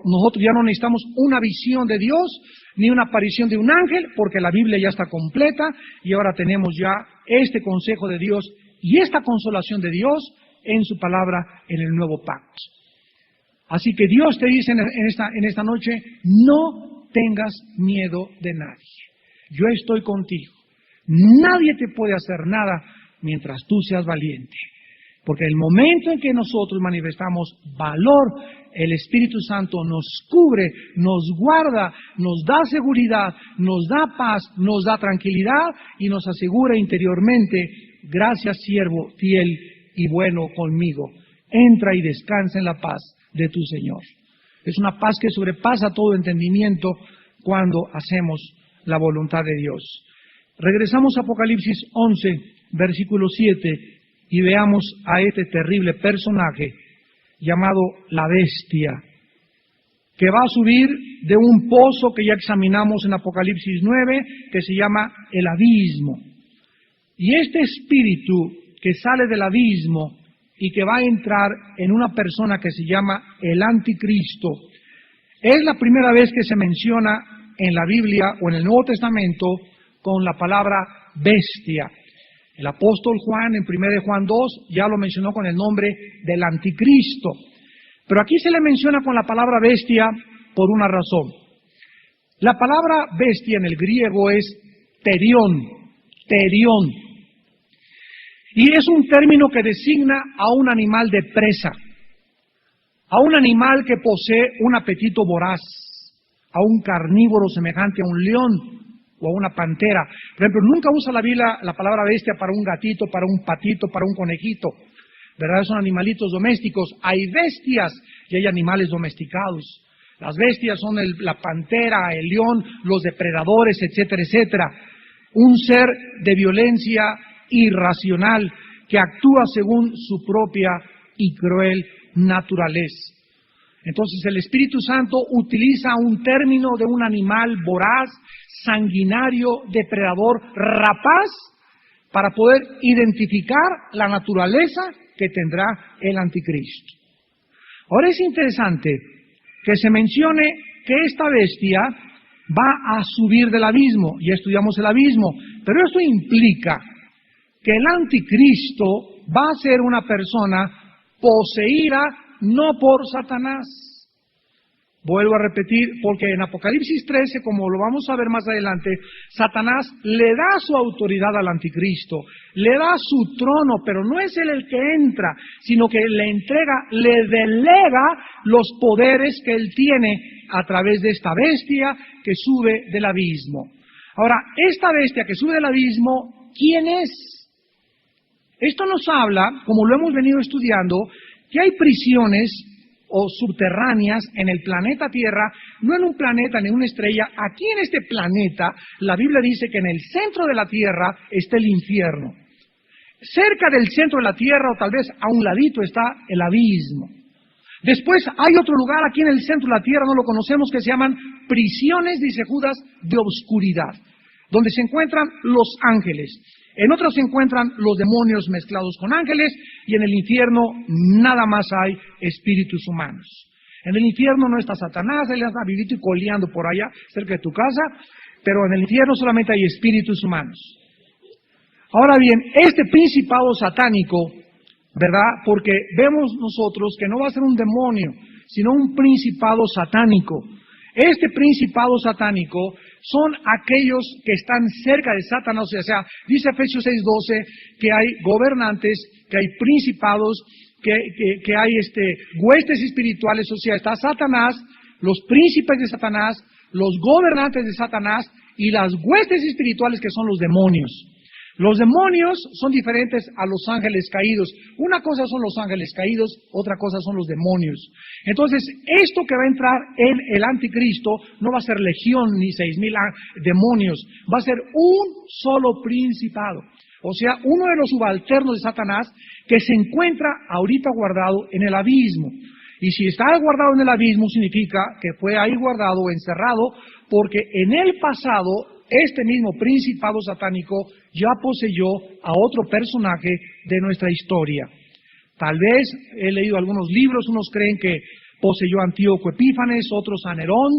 Nosotros ya no necesitamos una visión de Dios, ni una aparición de un ángel, porque la Biblia ya está completa y ahora tenemos ya este consejo de Dios y esta consolación de Dios en su palabra en el nuevo pacto. Así que Dios te dice en esta noche, no tengas miedo de nadie. Yo estoy contigo. Nadie te puede hacer nada mientras tú seas valiente. Porque en el momento en que nosotros manifestamos valor, el Espíritu Santo nos cubre, nos guarda, nos da seguridad, nos da paz, nos da tranquilidad y nos asegura interiormente, gracias siervo fiel y bueno conmigo. entra y descansa en la paz de tu Señor. Es una paz que sobrepasa todo entendimiento cuando hacemos la voluntad de Dios. Regresamos a Apocalipsis 11, versículo 7, y veamos a este terrible personaje llamado la bestia, que va a subir de un pozo que ya examinamos en Apocalipsis 9, que se llama el abismo. Y este espíritu que sale del abismo y que va a entrar en una persona que se llama el anticristo, es la primera vez que se menciona en la Biblia o en el Nuevo Testamento con la palabra bestia. El apóstol Juan, en 1 de Juan 2, ya lo mencionó con el nombre del anticristo. Pero aquí se le menciona con la palabra bestia por una razón. La palabra bestia en el griego es terión, terión. Y es un término que designa a un animal de presa, a un animal que posee un apetito voraz, a un carnívoro semejante a un león o a una pantera. Por ejemplo, nunca usa la Biblia la palabra bestia para un gatito, para un patito, para un conejito, ¿verdad? Son animalitos domésticos. Hay bestias y hay animales domesticados. Las bestias son la pantera, el león, los depredadores, etcétera, etcétera. Un ser de violencia irracional que actúa según su propia y cruel naturaleza. Entonces el Espíritu Santo utiliza un término de un animal voraz, sanguinario, depredador, rapaz, para poder identificar la naturaleza que tendrá el anticristo. Ahora es interesante que se mencione que esta bestia va a subir del abismo. Ya estudiamos el abismo, pero esto implica que el anticristo va a ser una persona poseída no por Satanás. Vuelvo a repetir, porque en Apocalipsis 13, como lo vamos a ver más adelante, Satanás le da su autoridad al anticristo, le da su trono, pero no es él el que entra, sino que le entrega, le delega los poderes que él tiene a través de esta bestia que sube del abismo. Ahora, esta bestia que sube del abismo, ¿quién es? Esto nos habla, como lo hemos venido estudiando, que hay prisiones o subterráneas en el planeta Tierra, no en un planeta ni una estrella. Aquí en este planeta, la Biblia dice que en el centro de la Tierra está el infierno. Cerca del centro de la Tierra, o tal vez a un ladito, está el abismo. Después hay otro lugar aquí en el centro de la Tierra, no lo conocemos, que se llaman prisiones, dice Judas, de obscuridad, donde se encuentran los ángeles. En otros se encuentran los demonios mezclados con ángeles, y en el infierno nada más hay espíritus humanos. En el infierno no está Satanás, él está vivito y coleando por allá, cerca de tu casa, pero en el infierno solamente hay espíritus humanos. Ahora bien, este principado satánico, ¿verdad? Porque vemos nosotros que no va a ser un demonio, sino un principado satánico. Este principado satánico son aquellos que están cerca de Satanás, o sea, dice Efesios 6:12 que hay gobernantes, que hay principados, que hay huestes espirituales, o sea, está Satanás, los príncipes de Satanás, los gobernantes de Satanás y las huestes espirituales que son los demonios. Los demonios son diferentes a los ángeles caídos. Una cosa son los ángeles caídos, otra cosa son los demonios. Entonces, esto que va a entrar en el anticristo no va a ser legión ni 6,000 demonios, va a ser un solo principado. O sea, uno de los subalternos de Satanás que se encuentra ahorita guardado en el abismo. Y si está guardado en el abismo significa que fue ahí guardado o encerrado, porque en el pasado este mismo principado satánico ya poseyó a otro personaje de nuestra historia. Tal vez he leído algunos libros, unos creen que poseyó a Antíoco Epífanes, otros a Nerón,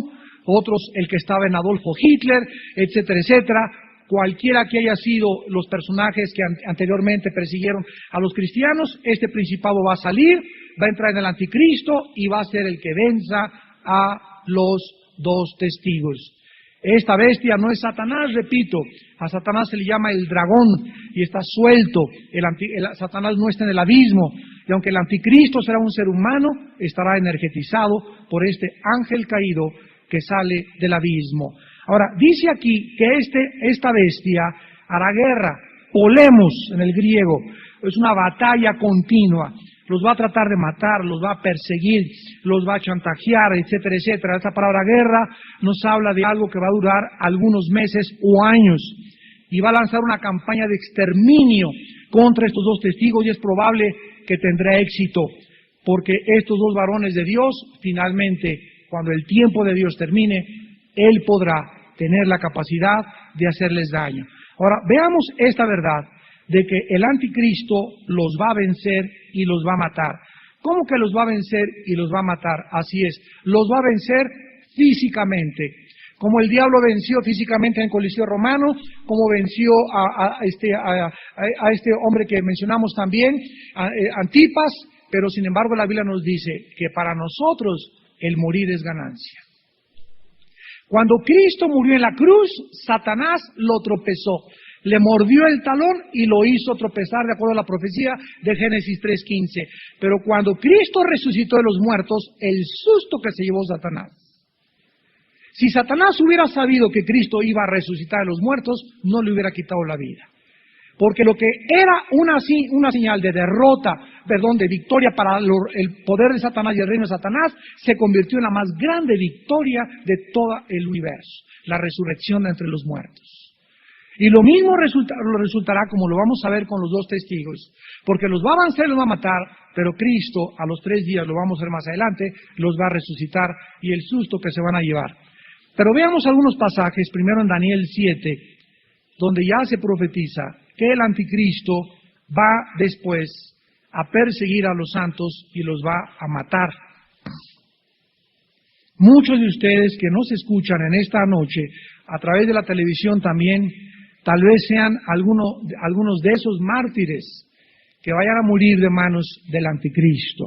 otros el que estaba en Adolfo Hitler, etcétera, etcétera. Cualquiera que haya sido los personajes que anteriormente persiguieron a los cristianos, este principado va a salir, va a entrar en el anticristo y va a ser el que venza a los dos testigos. Esta bestia no es Satanás, repito, a Satanás se le llama el dragón y está suelto. Satanás no está en el abismo, y aunque el anticristo será un ser humano, estará energetizado por este ángel caído que sale del abismo. Ahora, dice aquí que esta bestia hará guerra, polemos en el griego, es una batalla continua. los va a tratar de matar, los va a perseguir, los va a chantajear, etcétera, etcétera. Esta palabra guerra nos habla de algo que va a durar algunos meses o años y va a lanzar una campaña de exterminio contra estos dos testigos y es probable que tendrá éxito porque estos dos varones de Dios, finalmente, cuando el tiempo de Dios termine, Él podrá tener la capacidad de hacerles daño. Ahora, veamos esta verdad de que el anticristo los va a vencer y los va a matar. ¿Cómo que los va a vencer y los va a matar? Así es, los va a vencer físicamente. Como el diablo venció físicamente en el Coliseo Romano, como venció a este hombre que mencionamos también, Antipas, pero sin embargo la Biblia nos dice que para nosotros el morir es ganancia. Cuando Cristo murió en la cruz, Satanás lo tropezó. Le mordió el talón y lo hizo tropezar de acuerdo a la profecía de Génesis 3:15. Pero cuando Cristo resucitó de los muertos, el susto que se llevó Satanás. Si Satanás hubiera sabido que Cristo iba a resucitar de los muertos, no le hubiera quitado la vida. Porque lo que era una señal de derrota, de victoria para el poder de Satanás y el reino de Satanás, se convirtió en la más grande victoria de todo el universo, la resurrección de entre los muertos. Y lo mismo resultará como lo vamos a ver con los dos testigos, porque los va a avanzar y los va a matar, pero Cristo a los 3 días, lo vamos a ver más adelante, los va a resucitar y el susto que se van a llevar. Pero veamos algunos pasajes, primero en Daniel 7, donde ya se profetiza que el anticristo va después a perseguir a los santos y los va a matar. Muchos de ustedes que nos escuchan en esta noche, a través de la televisión también, tal vez sean algunos de esos mártires que vayan a morir de manos del anticristo.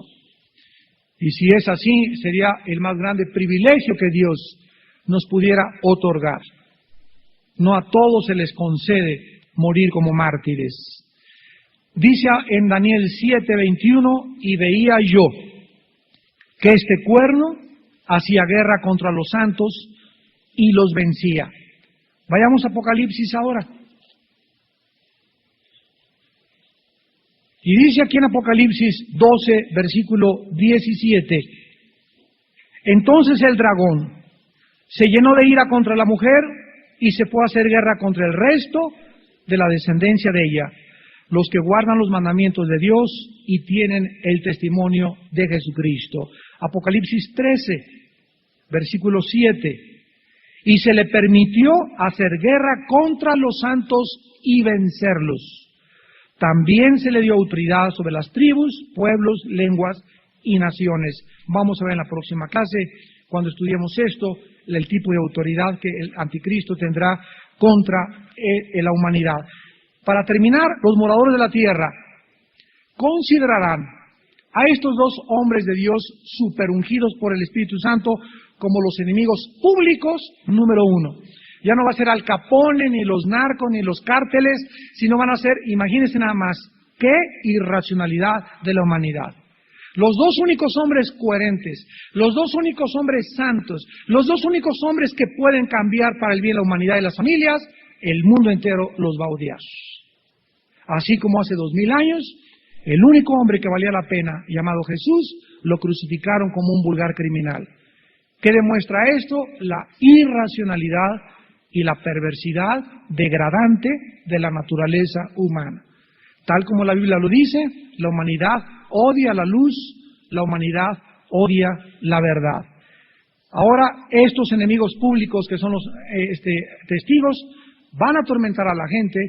Y si es así, sería el más grande privilegio que Dios nos pudiera otorgar. No a todos se les concede morir como mártires. Dice en Daniel 7:21, y veía yo que este cuerno hacía guerra contra los santos y los vencía. Vayamos a Apocalipsis ahora. Y dice aquí en Apocalipsis 12, versículo 17, entonces el dragón se llenó de ira contra la mujer y se fue a hacer guerra contra el resto de la descendencia de ella, los que guardan los mandamientos de Dios y tienen el testimonio de Jesucristo. Apocalipsis 13, versículo 7. Y se le permitió hacer guerra contra los santos y vencerlos. También se le dio autoridad sobre las tribus, pueblos, lenguas y naciones. Vamos a ver en la próxima clase, cuando estudiemos esto, el tipo de autoridad que el anticristo tendrá contra la humanidad. Para terminar, los moradores de la tierra considerarán a estos dos hombres de Dios superungidos por el Espíritu Santo como los enemigos públicos número 1. Ya no va a ser Al Capone, ni los narcos, ni los cárteles, sino van a ser, imagínense nada más, qué irracionalidad de la humanidad. Los dos únicos hombres coherentes, los dos únicos hombres santos, los dos únicos hombres que pueden cambiar para el bien la humanidad y las familias, el mundo entero los va a odiar. Así como hace 2000 años, el único hombre que valía la pena, llamado Jesús, lo crucificaron como un vulgar criminal. ¿Qué demuestra esto? La irracionalidad y la perversidad degradante de la naturaleza humana. Tal como la Biblia lo dice, la humanidad odia la luz, la humanidad odia la verdad. Ahora, estos enemigos públicos que son los testigos, van a atormentar a la gente,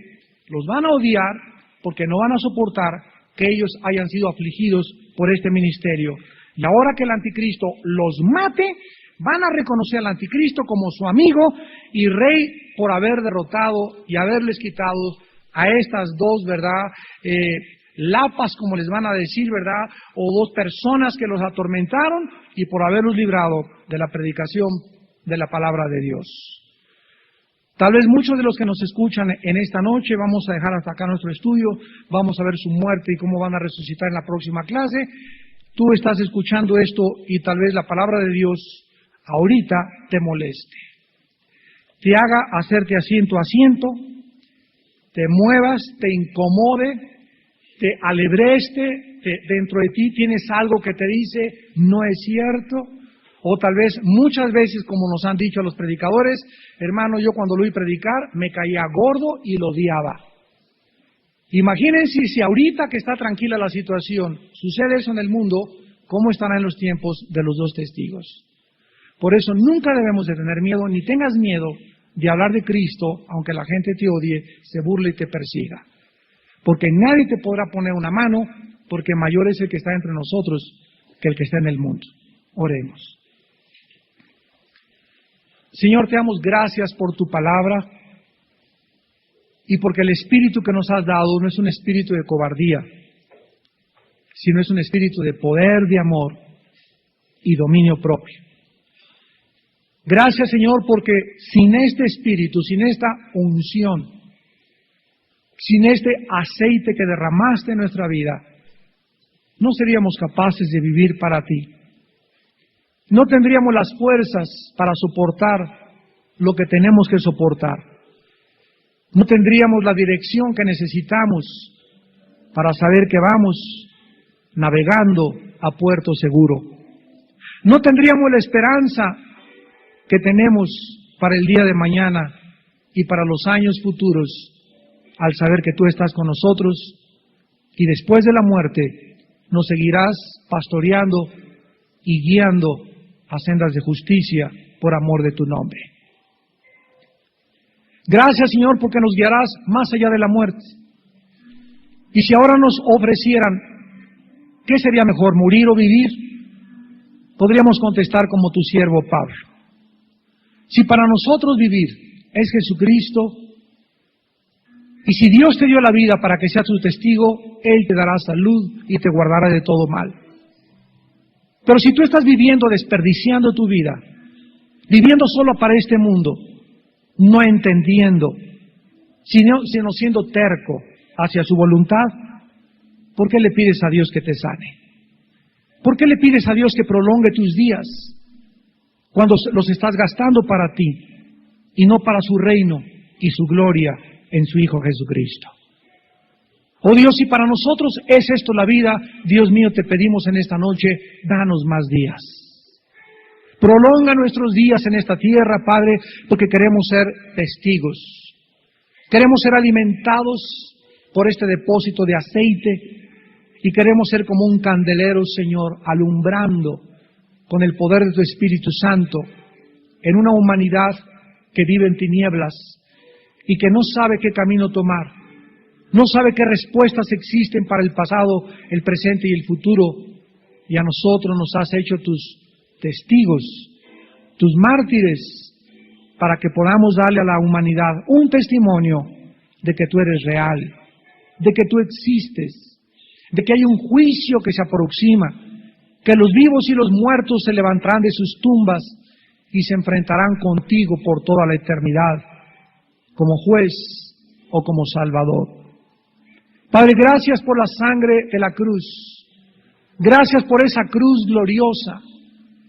los van a odiar porque no van a soportar que ellos hayan sido afligidos por este ministerio. Y ahora que el anticristo los mate, van a reconocer al anticristo como su amigo y rey por haber derrotado y haberles quitado a estas dos, ¿verdad?, lapas, como les van a decir, ¿verdad?, o dos personas que los atormentaron y por haberlos librado de la predicación de la palabra de Dios. Tal vez muchos de los que nos escuchan en esta noche, vamos a dejar hasta acá nuestro estudio, vamos a ver su muerte y cómo van a resucitar en la próxima clase. Tú estás escuchando esto y tal vez la palabra de Dios ahorita te moleste, te haga hacerte asiento, te muevas, te incomode, te alebreste, dentro de ti tienes algo que te dice, no es cierto. O tal vez muchas veces, como nos han dicho los predicadores, hermano, yo cuando lo oí predicar me caía gordo y lo odiaba. Imagínense si ahorita que está tranquila la situación, sucede eso en el mundo, ¿cómo estará en los tiempos de los dos testigos? Por eso nunca debemos de tener miedo, ni tengas miedo de hablar de Cristo, aunque la gente te odie, se burle y te persiga. Porque nadie te podrá poner una mano, porque mayor es el que está entre nosotros que el que está en el mundo. Oremos. Señor, te damos gracias por tu palabra y porque el espíritu que nos has dado no es un espíritu de cobardía, sino es un espíritu de poder, de amor y dominio propio. Gracias, Señor, porque sin este espíritu, sin esta unción, sin este aceite que derramaste en nuestra vida, no seríamos capaces de vivir para ti. No tendríamos las fuerzas para soportar lo que tenemos que soportar. No tendríamos la dirección que necesitamos para saber que vamos navegando a puerto seguro. No tendríamos la esperanza que tenemos para el día de mañana y para los años futuros al saber que tú estás con nosotros y después de la muerte nos seguirás pastoreando y guiando a sendas de justicia por amor de tu nombre. Gracias, Señor, porque nos guiarás más allá de la muerte. Y si ahora nos ofrecieran, ¿qué sería mejor, morir o vivir? Podríamos contestar como tu siervo Pablo. Si para nosotros vivir es Jesucristo, y si Dios te dio la vida para que seas tu testigo, Él te dará salud y te guardará de todo mal. Pero si tú estás viviendo desperdiciando tu vida, viviendo solo para este mundo, no entendiendo, sino siendo terco hacia su voluntad, ¿por qué le pides a Dios que te sane? ¿Por qué le pides a Dios que prolongue tus días cuando los estás gastando para ti y no para su reino y su gloria en su Hijo Jesucristo? Oh Dios, si para nosotros es esto la vida, Dios mío, te pedimos en esta noche, danos más días. Prolonga nuestros días en esta tierra, Padre, porque queremos ser testigos. Queremos ser alimentados por este depósito de aceite y queremos ser como un candelero, Señor, alumbrando con el poder de tu Espíritu Santo en una humanidad que vive en tinieblas y que no sabe qué camino tomar. No sabe qué respuestas existen para el pasado, el presente y el futuro. Y a nosotros nos has hecho tus testigos, tus mártires, para que podamos darle a la humanidad un testimonio de que tú eres real, de que tú existes, de que hay un juicio que se aproxima, que los vivos y los muertos se levantarán de sus tumbas y se enfrentarán contigo por toda la eternidad, como juez o como salvador. Padre, gracias por la sangre de la cruz. Gracias por esa cruz gloriosa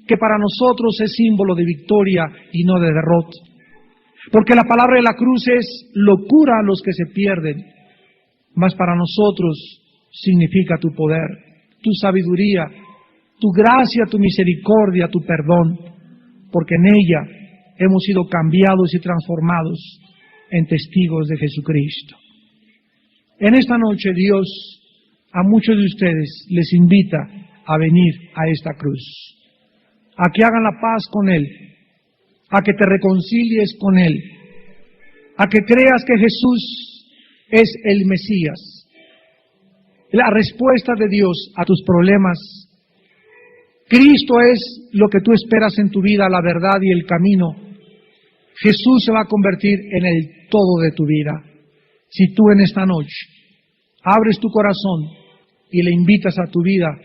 que para nosotros es símbolo de victoria y no de derrota. Porque la palabra de la cruz es locura a los que se pierden, mas para nosotros significa tu poder, tu sabiduría, tu gracia, tu misericordia, tu perdón, porque en ella hemos sido cambiados y transformados en testigos de Jesucristo. En esta noche Dios a muchos de ustedes les invita a venir a esta cruz, a que hagan la paz con Él, a que te reconcilies con Él, a que creas que Jesús es el Mesías, la respuesta de Dios a tus problemas. Cristo es lo que tú esperas en tu vida, la verdad y el camino. Jesús se va a convertir en el todo de tu vida. Si tú en esta noche abres tu corazón y le invitas a tu vida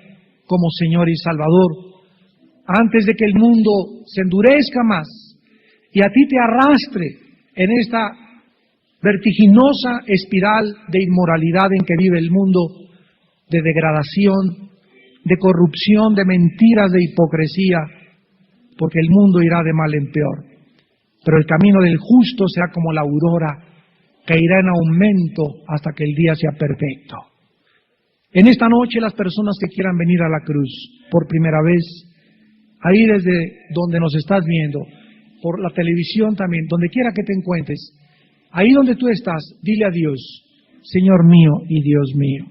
como Señor y Salvador, antes de que el mundo se endurezca más y a ti te arrastre en esta vertiginosa espiral de inmoralidad en que vive el mundo, de degradación, de corrupción, de mentiras, de hipocresía, porque el mundo irá de mal en peor. Pero el camino del justo será como la aurora, que irá en aumento hasta que el día sea perfecto. En esta noche las personas que quieran venir a la cruz por primera vez, ahí desde donde nos estás viendo, por la televisión también, donde quiera que te encuentres, ahí donde tú estás, dile a Dios: Señor mío y Dios mío,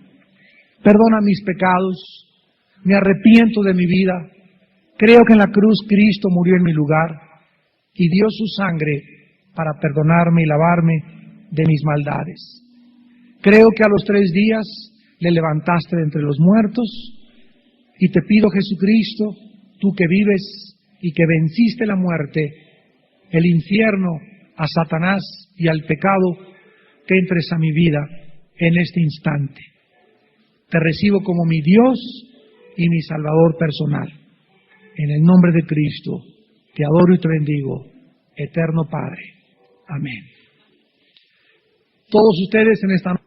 perdona mis pecados, me arrepiento de mi vida, creo que en la cruz Cristo murió en mi lugar y dio su sangre para perdonarme y lavarme de mis maldades. Creo que a los 3 días le levantaste de entre los muertos y te pido, Jesucristo, tú que vives y que venciste la muerte, el infierno, a Satanás y al pecado, que entres a mi vida en este instante. Te recibo como mi Dios y mi Salvador personal. En el nombre de Cristo, te adoro y te bendigo, eterno Padre. Amén. Todos ustedes en esta noche